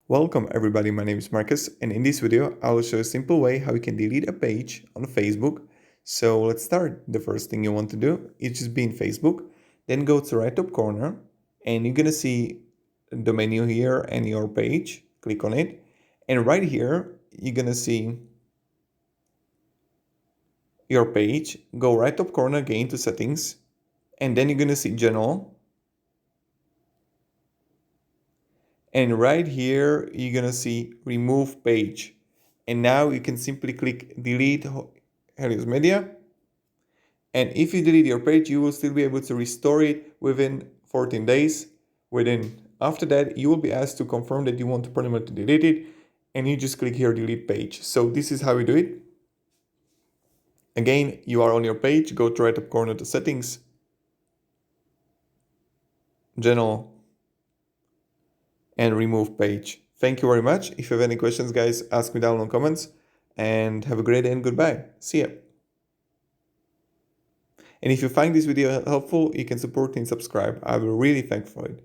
Welcome everybody, my name is Marcus, and in this video I will show a simple way how you can delete a page on Facebook. So let's start. The first thing you want to do is just be in Facebook, then go to the right top corner and you're gonna see the menu here and your page. Click on it, and right here you're gonna see your page. Go right top corner again to settings, and then you're gonna see general. And right here, you're gonna see remove page. And now you can simply click delete Helios Media. And if you delete your page, you will still be able to restore it within 14 days. After that, you will be asked to confirm that you want to permanently delete it. And you just click here, delete page. So this is how you do it. Again, you are on your page, go to right top corner to settings, general, and remove page. Thank you very much. If you have any questions, guys, ask me down in the comments, and have a great day and goodbye. See ya. And if you find this video helpful, you can support me and subscribe. I will really thank for it.